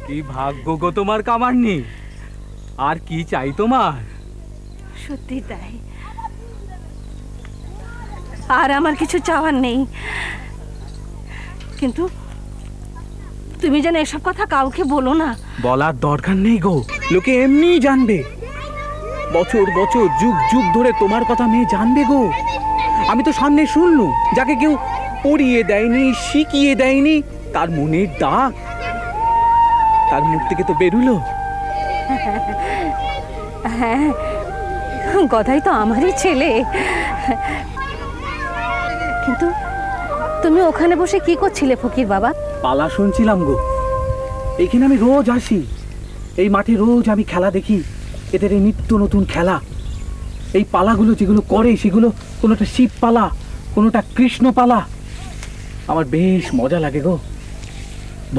কি ভাগ্য গো তোমার কামারনি, আর কি চাই তোমার? সত্যি তাই, আর আমার কিছু চাওয়ার নেই। কিন্তু তুমি যেন এসব কথা কাউকে বলো না। বলার দরকার নেই গো, লোকে এমনিই জানবে। বছর বছর যুগ যুগ ধরে তোমার কথা মেয়ে জানবে গো। আমি তো সামনে শুনলু, যাকে কেউ পড়িয়ে দেয়নি, শিখিয়ে দেয়নি, তার মনের দাগ তার মুখ থেকে তো বেরুলো। হ্যাঁ, কথাই তো আমারই ছেলে। কিন্তু তুমি ওখানে বসে কি করছিলে ফকির বাবা? পালা শুনছিলাম গো। এইখানে আমি রোজ আসি, এই মাঠে রোজ আমি খেলা দেখি, এদের এই নিত্য নতুন খেলা। এই পালাগুলো যেগুলো করে সেগুলো কোনোটা শিব পালা, কোনোটা কৃষ্ণ পালা। আমার বেশ মজা লাগে গো।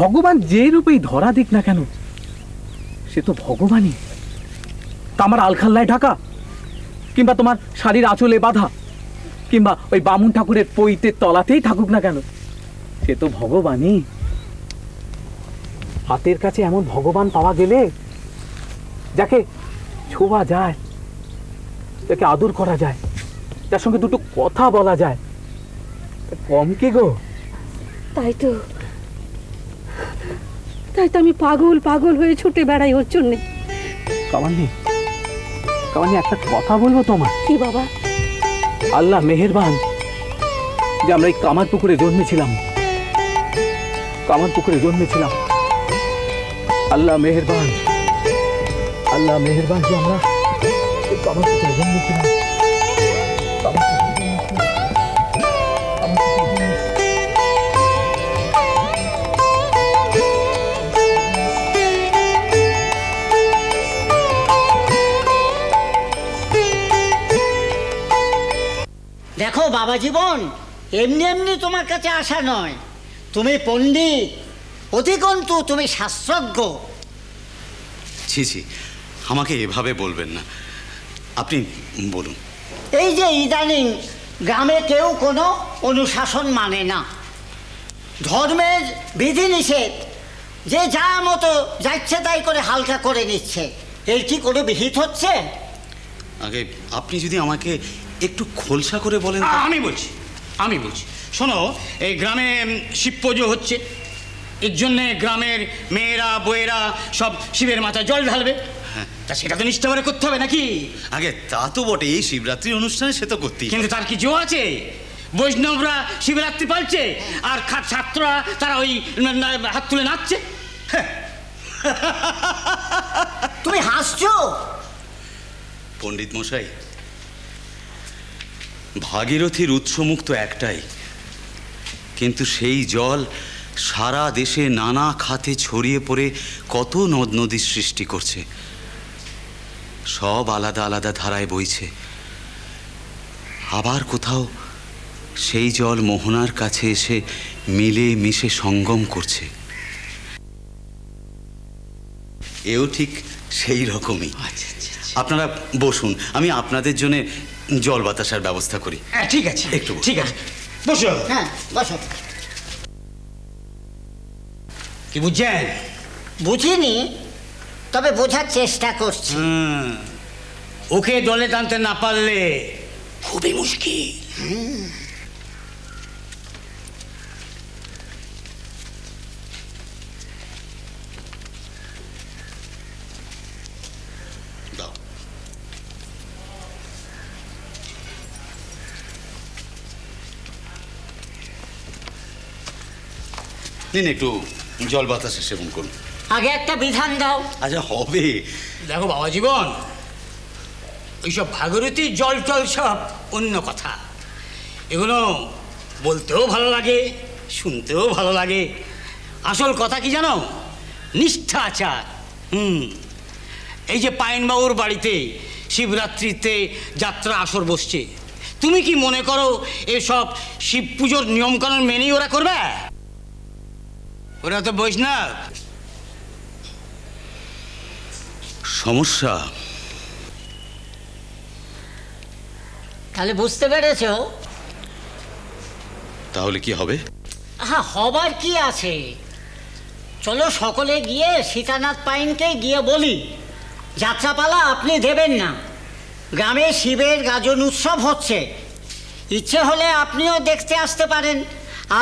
ভগবান যে রূপেই ধরা দিক না কেন, সে তো ভগবানই। তা আমার আলখাল্লায় ঢাকা, কিংবা তোমার শাড়ির আঁচলে বাঁধা, কিংবা ওই বামুন ঠাকুরের পৈতের তলাতেই থাকুক না কেন, সে তো ভগবানই। হাতের কাছে এমন ভগবান পাওয়া গেলে, যাকে ছোঁয়া যায়, যাকে আদর করা যায়, যার সঙ্গে দুটো কথা বলা যায়, কম কি গো? তাই তো আমি পাগল পাগল হয়ে ছুটে বেড়াই ওর জন্যে। কামান্নি, কামান্নি, একটা কথা বলবো তোমার। কি বাবা? আল্লাহ মেহেরবান যে আমরা এই কামার পুকুরে জন্মেছিলাম, কামার পুকুরে জন্মেছিলাম। আল্লাহ মেহেরবান, আল্লাহ মেহেরবান যে আমরা এই কামার পুকুরে জন্মেছিলাম। দেখো বাবা জীবন, এমনি এমনি তোমার কাছে আসা নয়। তুমি পণ্ডিত, অধিকন্তু তুমি শাস্ত্রজ্ঞ। ছি ছি, আমাকে এভাবে বলবেন না, আপনি বলুন। এই যে ইদানিং গ্রামে কেউ কোনো অনুশাসন মানে না, ধর্মের বিধিনিষেধ যে যা মতো যাচ্ছে তাই করে হালকা করে নিচ্ছে, এর কি কোনো বিহিত হচ্ছে? আগে আপনি যদি আমাকে একটু খোলসা করে বলেন। আমি বলছি শোনো, এই গ্রামে শিব পুজো হচ্ছে, এর জন্যে গ্রামের মেয়েরা বউয়েরা সব শিবের মাথায় জল ঢালবে। তা সেটা তো নিষ্ঠা করে করতে হবে নাকি? আগে তা তো বটে, এই শিবরাত্রির অনুষ্ঠানে সে তো করতেই। কিন্তু তার কি জো আছে? বৈষ্ণবরা শিবরাত্রি পালছে আর ছাত্ররা তারা ওই হাত তুলে নাচছে। তুমি হাসছো? পণ্ডিত মশাই, ভাগীরথীর উৎসমুখ তো একটাই, কিন্তু সেই জল সারা দেশে নানা খাতে ছড়িয়ে পড়ে কত নদ নদীর সৃষ্টি করছে। সব আলাদা আলাদা ধারায় বইছে। আবার কোথাও সেই জল মোহনার কাছে এসে মিলে মিশে সঙ্গম করছে। এও ঠিক সেই রকমই। আপনারা বসুন, আমি আপনাদের জন্য জল বাতাসার ব্যবস্থা করি। ঠিক আছে, একটু ঠিক আছে, বসো। হ্যাঁ বসো। কি বুঝছেন? বুঝিনি, তবে বোঝার চেষ্টা করছি। ওকে দলে টানতে না পারলে খুবই মুশকিল। নিন একটু জল বাতাসে সেবন করুন। আগে একটা বিধান দাও। আচ্ছা হবে। দেখো বাবা জীবন, ওইসব ভাগীরথী জল টল সব অন্য কথা। এগুলো বলতেও ভালো লাগে, শুনতেও ভালো লাগে। আসল কথা কি জানো? নিষ্ঠা আচার। এই যে পাইনবাবুর বাড়িতে শিবরাত্রিতে যাত্রা আসর বসছে, তুমি কি মনে করো এসব শিব পুজোর নিয়মকানুন মেনেই ওরা করবে? ওরা তো বৈষ্ণব। সমস্যা তাহলে বুঝতে পেরেছো? তাহলে কি হবে? হ্যাঁ, হবার কি আছে? চলো সকলে গিয়ে সীতানাথ পাইনকে গিয়ে বলি যাত্রাপালা আপনি দেবেন না, গ্রামে শিবের গাজন উৎসব হচ্ছে, ইচ্ছে হলে আপনিও দেখতে আসতে পারেন,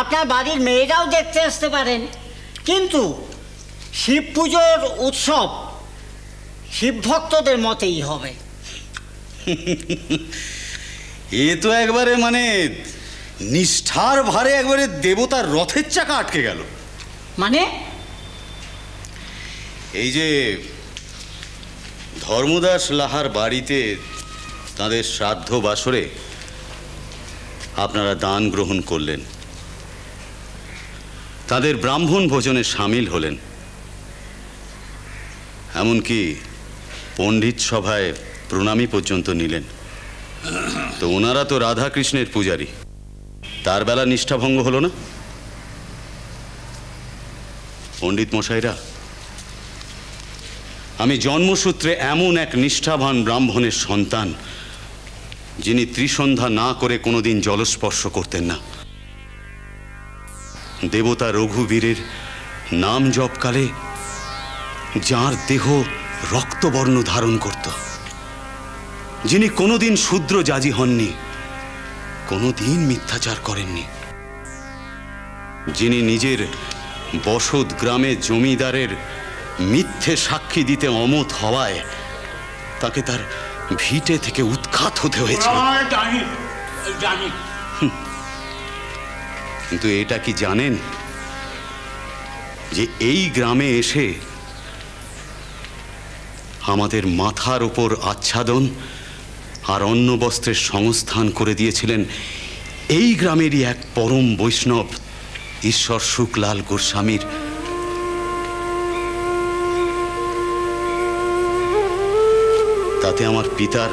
আপনার বাড়ির মেয়েরাও দেখতে আসতে পারেন, কিন্তু শিব পুজোর উৎসব শিব ভক্তদের মতেই হবে। এ তো একবারে মানে নিষ্ঠার ভারে একবারে দেবতার রথের চাকা আটকে গেল। মানে এই যে ধর্মদাস লাহার বাড়িতে তাদের শ্রাদ্ধ বাসরে আপনারা দান গ্রহণ করলেন, তাদের ব্রাহ্মণ ভোজনে সামিল হলেন, এমনকি পণ্ডিত সভায় প্রণামী পর্যন্ত নিলেন। তো ওনারা তো রাধাকৃষ্ণের পূজারী, তার বেলা নিষ্ঠাভঙ্গ হলো না? পণ্ডিত মশাইরা, আমি জন্মসূত্রে এমন এক নিষ্ঠাবান ব্রাহ্মণের সন্তান যিনি ত্রিসন্ধ্যা না করে কোনোদিন জলস্পর্শ করতেন না। দেবতা রঘুবীরের নাম জপকালে যার দেহ রক্তবর্ণ ধারণ করত, যিনি কোনোদিন শূদ্র জাজি হননি, কোনোদিন মিথ্যাচার করেননি, যিনি নিজের বসত গ্রামে জমিদারের মিথ্যে সাক্ষী দিতে অমত হওয়ায় তাকে তার ভিটে থেকে উৎখাত হতে হয়েছে। কিন্তু এটা কি জানেন যে এই গ্রামে এসে আমাদের মাথার উপর আচ্ছাদন আর অন্ন বস্ত্রের সংস্থান করে দিয়েছিলেন এই গ্রামেরই এক পরম বৈষ্ণব ঈশ্বর শুকলাল গোস্বামীর তাতে আমার পিতার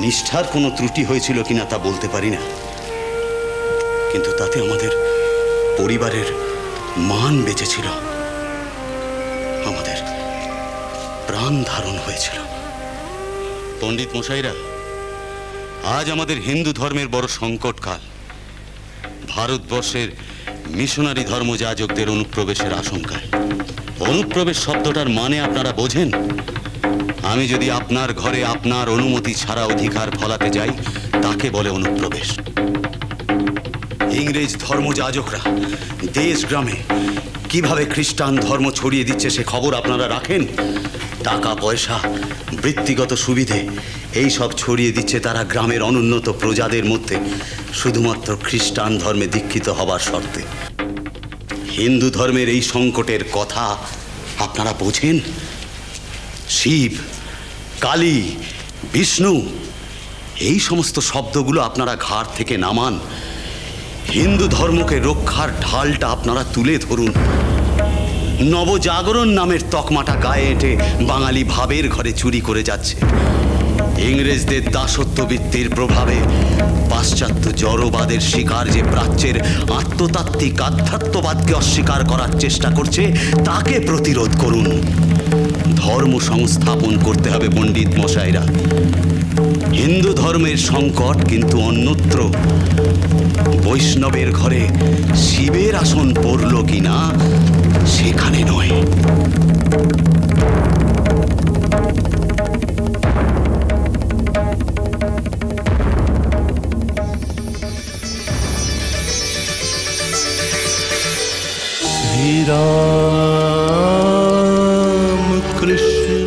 নিষ্ঠার কোনো ত্রুটি হয়েছিল কিনা তা বলতে পারি না, কিন্তু তাতে আমাদের পরিবারের মান বেঁচেছিল, আমাদের প্রাণ ধারণ হয়েছিল। পণ্ডিত মশাইরা, আজ আমাদের হিন্দু ধর্মের বড় সংকটকাল। ভারতবর্ষের মিশনারি ধর্মযাজকদের অনুপ্রবেশের আশঙ্কায়। অনুপ্রবেশ শব্দটার মানে আপনারা বোঝেন? আমি যদি আপনার ঘরে আপনার অনুমতি ছাড়া অধিকার ফলাতে যাই, তাকে বলে অনুপ্রবেশ। ইংরেজ ধর্মযাজকরা দেশ গ্রামে কিভাবে খ্রিস্টান ধর্ম ছড়িয়ে দিচ্ছে সে খবর আপনারা রাখেন? টাকা পয়সা, বৃত্তিগত সুবিধে এই সব ছড়িয়ে দিচ্ছে তারা গ্রামের অনুন্নত প্রজাদের মধ্যে, শুধুমাত্র খ্রিস্টান ধর্মে দীক্ষিত হবার শর্তে। হিন্দু ধর্মের এই সংকটের কথা আপনারা বোঝেন? শিব, কালী, বিষ্ণু এই সমস্ত শব্দগুলো আপনারা ঘাড় থেকে নামান। হিন্দু ধর্মকে রক্ষার ঢালটা আপনারা তুলে ধরুন। নবজাগরণ নামের তকমাটা গায়ে এঁটে বাঙালি ভাবের ঘরে চুরি করে যাচ্ছে। ইংরেজদের দাসত্ববৃত্তির প্রভাবে পাশ্চাত্য জড়বাদের শিকার যে প্রাচ্যের আত্মতাত্ত্বিক আধ্যাত্মবাদকে অস্বীকার করার চেষ্টা করছে, তাকে প্রতিরোধ করুন। ধর্ম সংস্থাপন করতে হবে পণ্ডিত মশাইরা। হিন্দু ধর্মের সংকট কিন্তু অন্যত্র। বৈষ্ণবের ঘরে শিবের আসন পড়ল কিনা সেখানে নয়। श्री राम कृष्ण